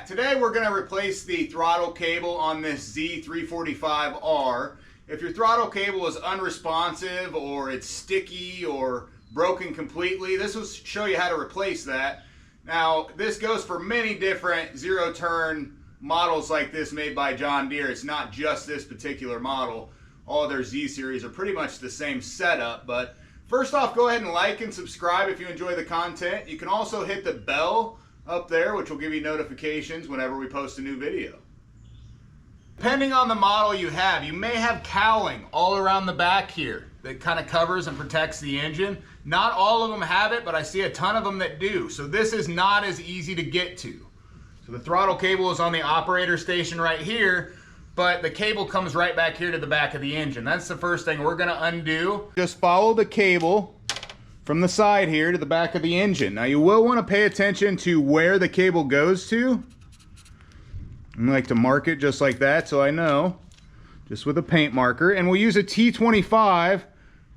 back. Today we're going to replace the throttle cable on this Z345R. If your throttle cable is unresponsive or it's sticky or broken completely, this will show you how to replace that. Now this goes for many different zero-turn models like this made by John Deere. It's not just this particular model. All their Z series are pretty much the same setup, but first off, go ahead and like and subscribe if you enjoy the content. You can also hit the bell up there, which will give you notifications whenever we post a new video. Depending on the model you have, you may have cowling all around the back here that kind of covers and protects the engine. Not all of them have it, but I see a ton of them that do. So this is not as easy to get to. So the throttle cable is on the operator station right here, but the cable comes right back here to the back of the engine. That's the first thing we're gonna undo. Just follow the cable from the side here to the back of the engine. Now you will want to pay attention to where the cable goes to. I like to mark it just like that so I know, just with a paint marker. And we'll use a T25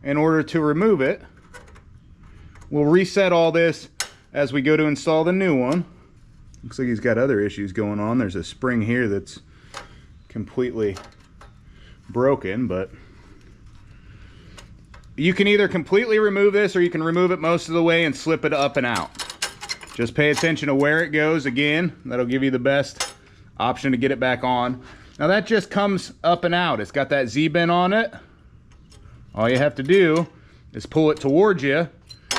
in order to remove it. We'll reset all this as we go to install the new one. Looks like he's got other issues going on. There's a spring here that's completely broken, but you can either completely remove this or you can remove it most of the way and slip it up and out. Just pay attention to where it goes. Again, that'll give you the best option to get it back on. Now that just comes up and out. It's got that Z-bend on it. All you have to do is pull it towards you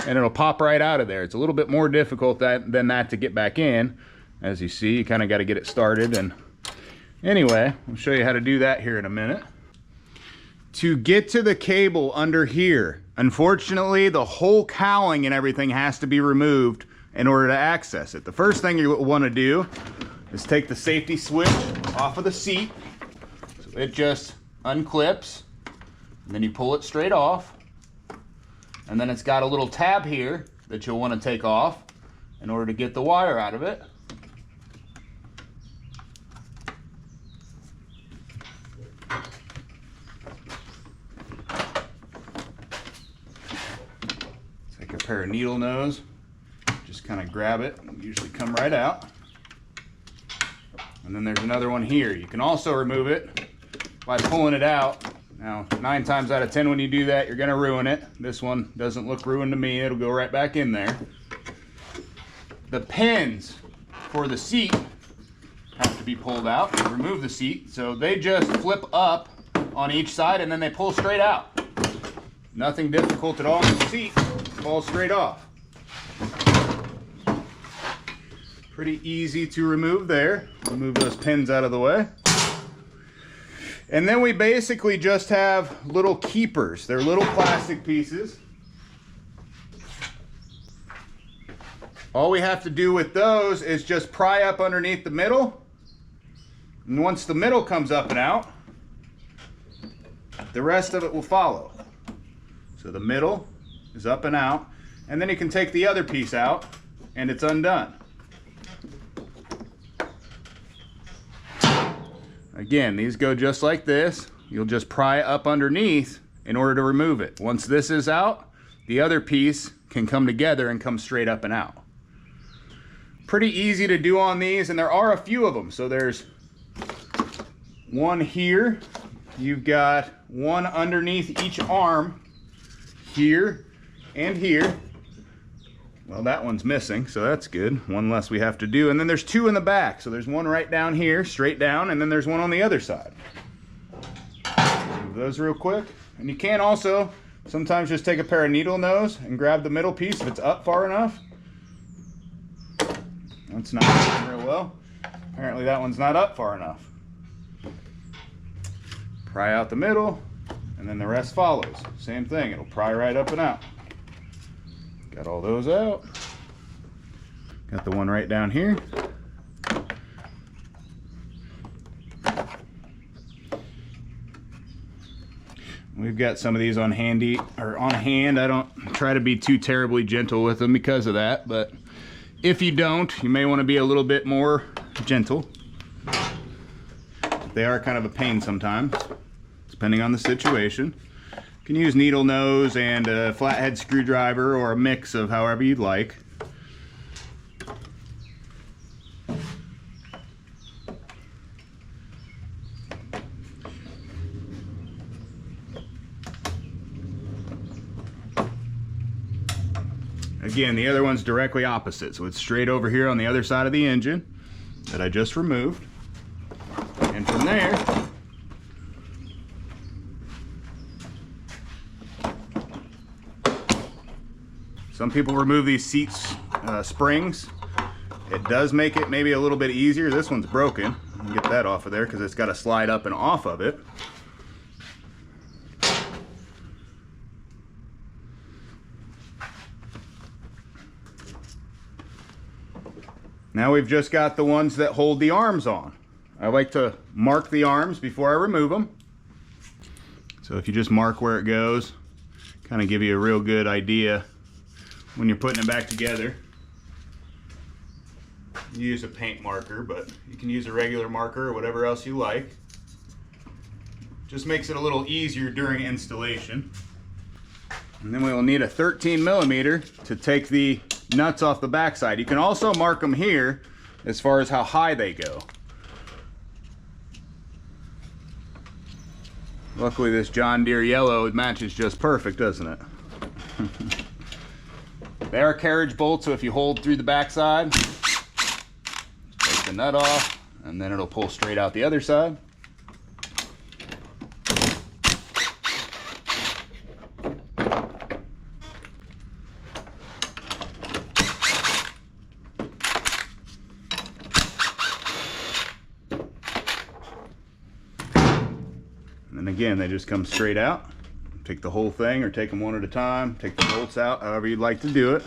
and it'll pop right out of there. It's a little bit more difficult than that to get back in. As you see, you kind of got to get it started. And anyway, I'll show you how to do that here in a minute. To get to the cable under here, unfortunately, the whole cowling and everything has to be removed in order to access it. The first thing you want to do is take the safety switch off of the seat. So it just unclips, and then you pull it straight off. And then it's got a little tab here that you'll want to take off in order to get the wire out of it. Pair of needle nose, just kind of grab it, usually come right out. And then there's another one here. You can also remove it by pulling it out. Now 9 times out of 10 when you do that, you're going to ruin it. This one doesn't look ruined to me. It'll go right back in there. The pins for the seat have to be pulled out to remove the seat, so they just flip up on each side and then they pull straight out. Nothing difficult at all in the seat. Falls straight off. Pretty easy to remove there. Remove those pins out of the way. And then we basically just have little keepers. They're little plastic pieces. All we have to do with those is just pry up underneath the middle. And once the middle comes up and out, the rest of it will follow. So the middle is up and out, and then you can take the other piece out and it's undone. Again, these go just like this. You'll just pry up underneath in order to remove it. Once this is out, the other piece can come together and come straight up and out. Pretty easy to do on these, and there are a few of them. So there's one here. You've got one underneath each arm here and here. Well, that one's missing, so that's good. One less we have to do. And then there's 2 in the back. So there's one right down here, straight down, and then there's one on the other side. Move those real quick. And you can also sometimes just take a pair of needle nose and grab the middle piece if it's up far enough. That's not working real well. Apparently that one's not up far enough. Pry out the middle, and then the rest follows. Same thing, it'll pry right up and out. Got all those out. Got the one right down here. We've got some of these on hand. I don't try to be too terribly gentle with them because of that, but if you don't, you may want to be a little bit more gentle. They are kind of a pain sometimes, depending on the situation. You can use needle nose and a flathead screwdriver or a mix of however you'd like. again, the other one's directly opposite, so it's straight over here on the other side of the engine that I just removed. And from there, some people remove these seats springs. It does make it maybe a little bit easier. This one's broken. Get that off of there because it's got to slide up and off of it. Now we've just got the ones that hold the arms on. I like to mark the arms before I remove them. So if you just mark where it goes, kind of give you a real good idea when you're putting it back together. You use a paint marker, but you can use a regular marker or whatever else you like. Just makes it a little easier during installation. And then we will need a 13mm to take the nuts off the backside. You can also mark them here as far as how high they go. Luckily this John Deere yellow matches just perfect, doesn't it? They are carriage bolts, so if you hold through the backside, take the nut off, and then it'll pull straight out the other side. And again, they just come straight out. Take the whole thing or take them one at a time. Take the bolts out, however you'd like to do it.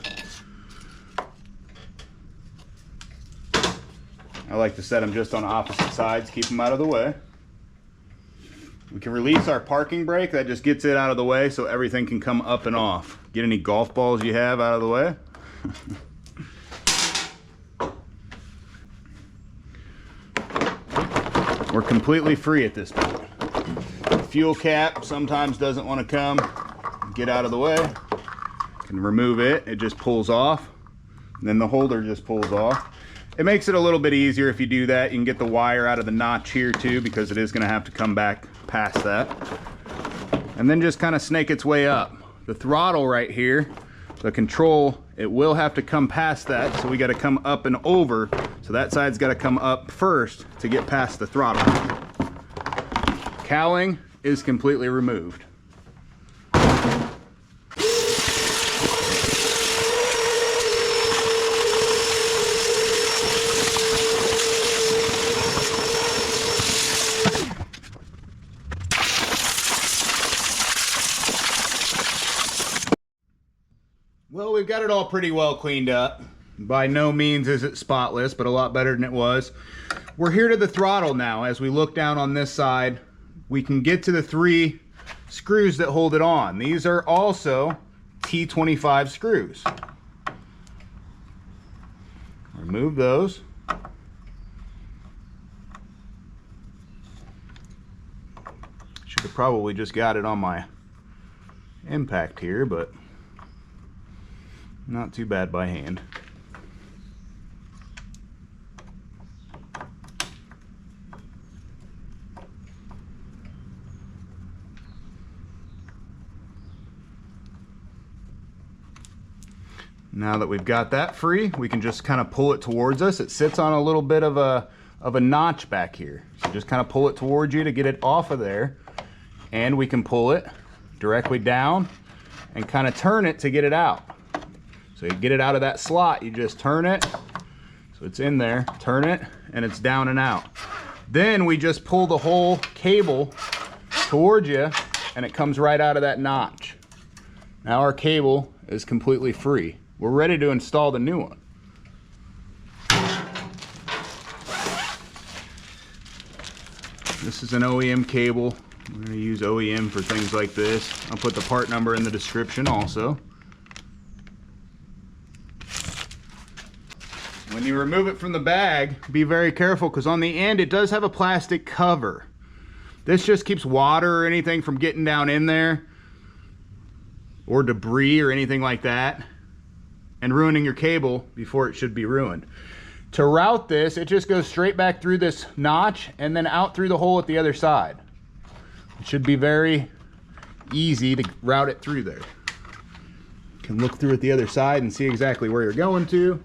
I like to set them just on opposite sides, keep them out of the way. We can release our parking brake. That just gets it out of the way so everything can come up and off. Get any golf balls you have out of the way. We're completely free at this point. Fuel cap sometimes doesn't want to come, get out of the way. You can remove it, it just pulls off. And then the holder just pulls off. It makes it a little bit easier if you do that. You can get the wire out of the notch here too, because it is going to have to come back past that. And then just kind of snake its way up. The throttle right here, the control, it will have to come past that, so we got to come up and over. So that side's got to come up first to get past the throttle. Cowling is completely removed. Well, we've got it all pretty well cleaned up. By no means is it spotless, but a lot better than it was. We're here to the throttle now. As we look down on this side, we can get to the 3 screws that hold it on. These are also T25 screws. Remove those. Should have probably just got it on my impact here, but not too bad by hand. Now that we've got that free, we can just kind of pull it towards us. It sits on a little bit of a notch back here. So just kind of pull it towards you to get it off of there. And we can pull it directly down and kind of turn it to get it out. So you get it out of that slot, you just turn it. So it's in there, turn it, and it's down and out. Then we just pull the whole cable towards you and it comes right out of that notch. Now our cable is completely free. We're ready to install the new one. This is an OEM cable. We're going to use OEM for things like this. I'll put the part number in the description also. When you remove it from the bag, be very careful because on the end it does have a plastic cover. This just keeps water or anything from getting down in there, or debris or anything like that, and ruining your cable before it should be ruined. To route this, it just goes straight back through this notch and then out through the hole at the other side. It should be very easy to route it through there. can look through at the other side and see exactly where you're going to.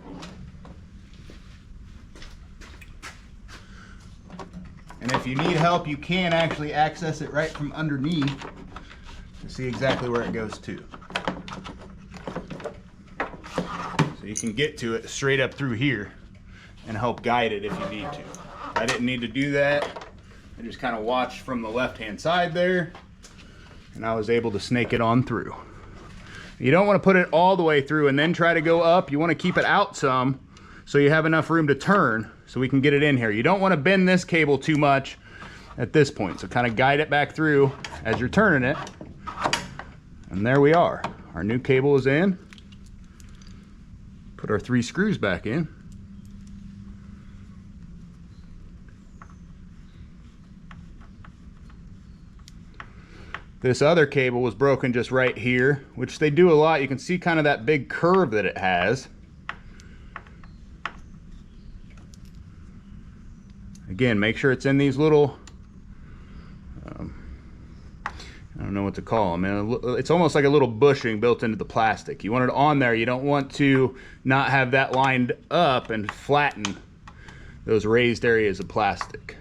And if you need help, you can actually access it right from underneath to see exactly where it goes to. So you can get to it straight up through here and help guide it if you need to. I didn't need to do that. I just kind of watched from the left-hand side there, and I was able to snake it on through. You don't want to put it all the way through and then try to go up. You want to keep it out some so you have enough room to turn so we can get it in here. You don't want to bend this cable too much at this point, so kind of guide it back through as you're turning it. And there we are. Our new cable is in. Put our 3 screws back in. This other cable was broken just right here, which they do a lot. You can see kind of that big curve that it has. Again, make sure it's in these little, I don't know what to call them. It's almost like a little bushing built into the plastic. You want it on there. You don't want to not have that lined up and flatten those raised areas of plastic.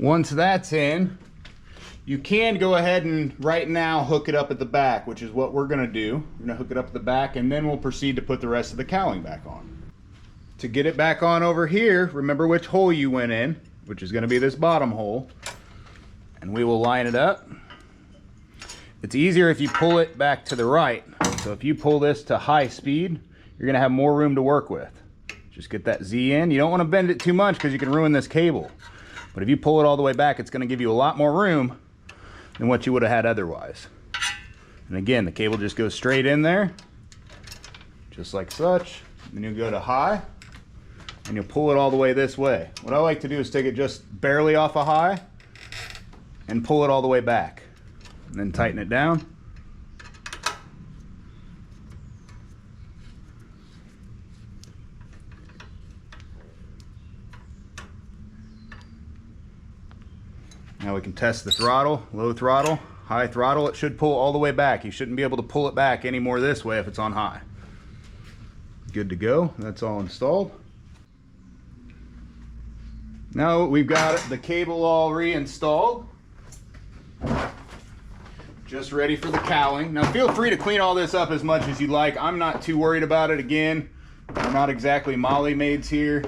Once that's in, you can go ahead and right now hook it up at the back, which is what we're going to do. We're going to hook it up at the back, and then we'll proceed to put the rest of the cowling back on. To get it back on over here, remember which hole you went in, which is going to be this bottom hole, and we will line it up. It's easier if you pull it back to the right. So if you pull this to high speed, you're going to have more room to work with. Just get that Z in. You don't want to bend it too much because you can ruin this cable. But if you pull it all the way back, it's going to give you a lot more room than what you would have had otherwise. And again, the cable just goes straight in there, just like such. Then you'll go to high, and you'll pull it all the way this way. What I like to do is take it just barely off of high and pull it all the way back. And then tighten it down. Now we can test the throttle. Low throttle, high throttle, it should pull all the way back. You shouldn't be able to pull it back any more this way if it's on high. Good to go. That's all installed. Now we've got the cable all reinstalled. Just ready for the cowling. Now feel free to clean all this up as much as you like. I'm not too worried about it. Again, we're not exactly Molly maids here.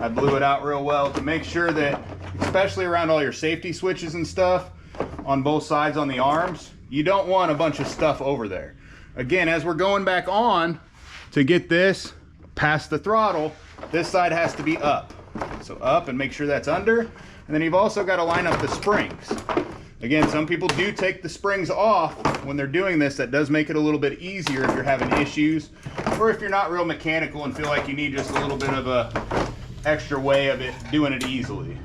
I blew it out real well to make sure that, especially around all your safety switches and stuff on both sides on the arms, you don't want a bunch of stuff over there. Again, as we're going back on to get this past the throttle, this side has to be up. So up, and make sure that's under. And then you've also got to line up the springs. Again, some people do take the springs off when they're doing this. That does make it a little bit easier if you're having issues, or if you're not real mechanical and feel like you need just a little bit of a extra way of it doing it easily.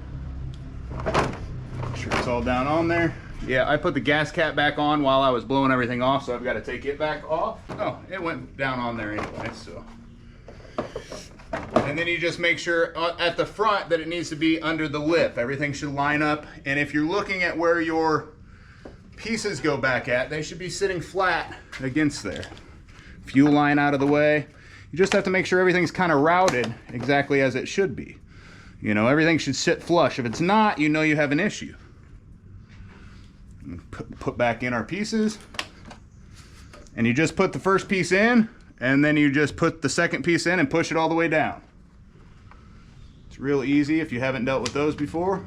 Make sure it's all down on there. Yeah, I put the gas cap back on while I was blowing everything off, so I've got to take it back off. Oh, it went down on there anyway, so. And then you just make sure at the front that it needs to be under the lip. Everything should line up, and if you're looking at where your pieces go back at, they should be sitting flat against there. Fuel line out of the way. You just have to make sure everything's kind of routed exactly as it should be. You know, everything should sit flush. If it's not, you know you have an issue. Put back in our pieces. And you just put the first piece in, and then you just put the second piece in and push it all the way down. It's real easy if you haven't dealt with those before.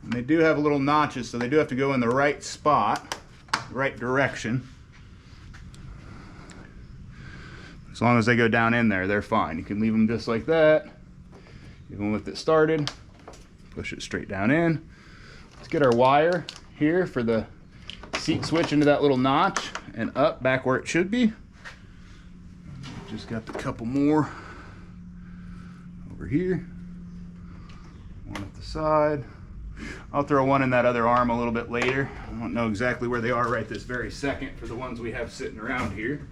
And they do have little notches, so they do have to go in the right spot, right direction. As long as they go down in there, they're fine. You can leave them just like that. Even with it started, push it straight down in. Let's get our wire here for the seat switch into that little notch and up back where it should be. Just got the couple more over here. One at the side. I'll throw one in that other arm a little bit later. I don't know exactly where they are right this very second for the ones we have sitting around here,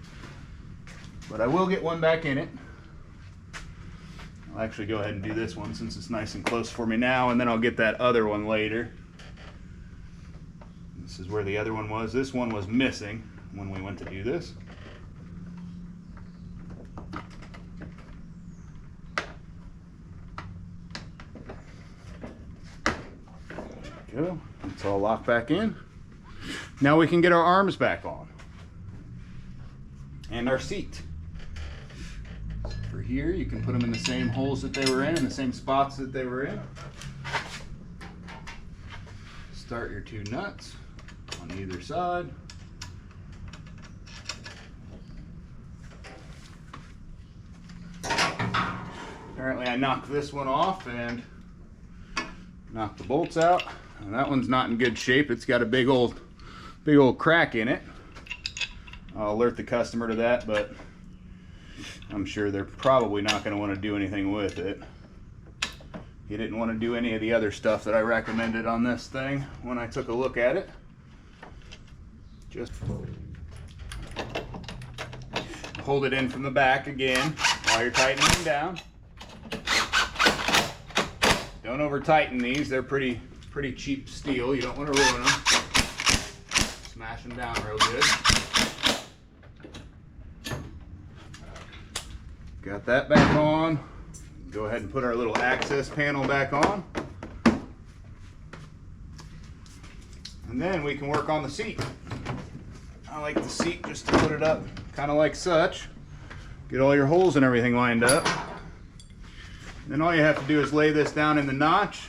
but I will get one back in it. I'll actually go ahead and do this one since it's nice and close for me now, and then I'll get that other one later. This is where the other one was. This one was missing when we went to do this. There we go. It's all locked back in. Now we can get our arms back on. And our seat. For here, you can put them in the same holes that they were in, the same spots that they were in. Start your two nuts on either side. Apparently I knocked this one off and knocked the bolts out. And that one's not in good shape. It's got a big old crack in it. I'll alert the customer to that, but I'm sure they're probably not going to want to do anything with it. He didn't want to do any of the other stuff that I recommended on this thing when I took a look at it. Just hold it in from the back again while you're tightening down. Don't over tighten these. They're pretty cheap steel. You don't want to ruin them. Smash them down real good. Got that back on. Go ahead and put our little access panel back on. And then we can work on the seat. I like the seat just to put it up kind of like such. Get all your holes and everything lined up. Then all you have to do is lay this down in the notch.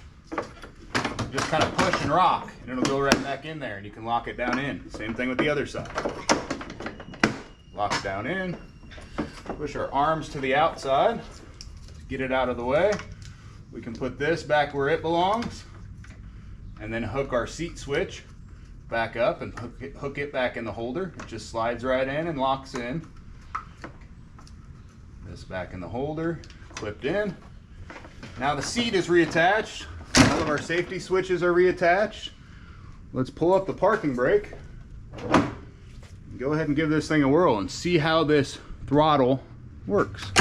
Just kind of push and rock, and it'll go right back in there, and you can lock it down in. Same thing with the other side. Lock it down in. Push our arms to the outside. Get it out of the way. We can put this back where it belongs, and then hook our seat switch back up and hook it back in the holder. It just slides right in and locks in. This back in the holder, clipped in. Now the seat is reattached. All of our safety switches are reattached. Let's pull up the parking brake. Go ahead and give this thing a whirl and see how this throttle works.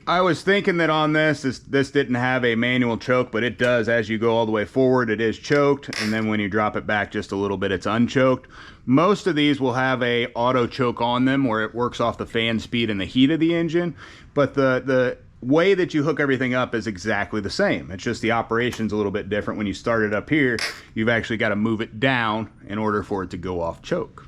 I was thinking that on this didn't have a manual choke, but it does. As you go all the way forward, it is choked, and then when you drop it back just a little bit, it's unchoked. Most of these will have a auto choke on them where it works off the fan speed and the heat of the engine, but the way that you hook everything up is exactly the same. It's just the operation's a little bit different. When you start it up here, you've actually got to move it down in order for it to go off choke.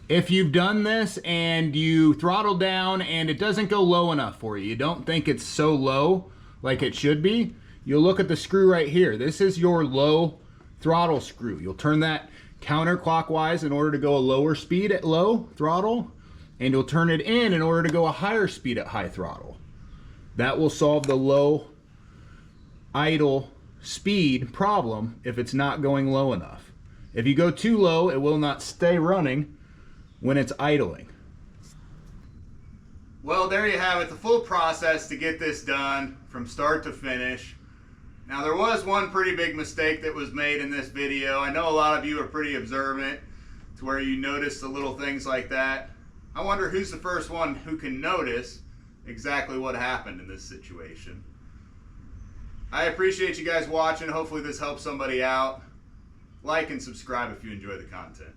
If you've done this and you throttle down and it doesn't go low enough for you, you don't think it's so low like it should be, you'll look at the screw right here. This is your low throttle screw. You'll turn that counterclockwise in order to go a lower speed at low throttle, and you'll turn it in order to go a higher speed at high throttle. That will solve the low idle speed problem if it's not going low enough. If you go too low, it will not stay running when it's idling. Well, there you have it, the full process to get this done from start to finish. Now there was one pretty big mistake that was made in this video. I know a lot of you are pretty observant to where you notice the little things like that. I wonder who's the first one who can notice exactly what happened in this situation. I appreciate you guys watching. Hopefully this helps somebody out. Like and subscribe if you enjoy the content.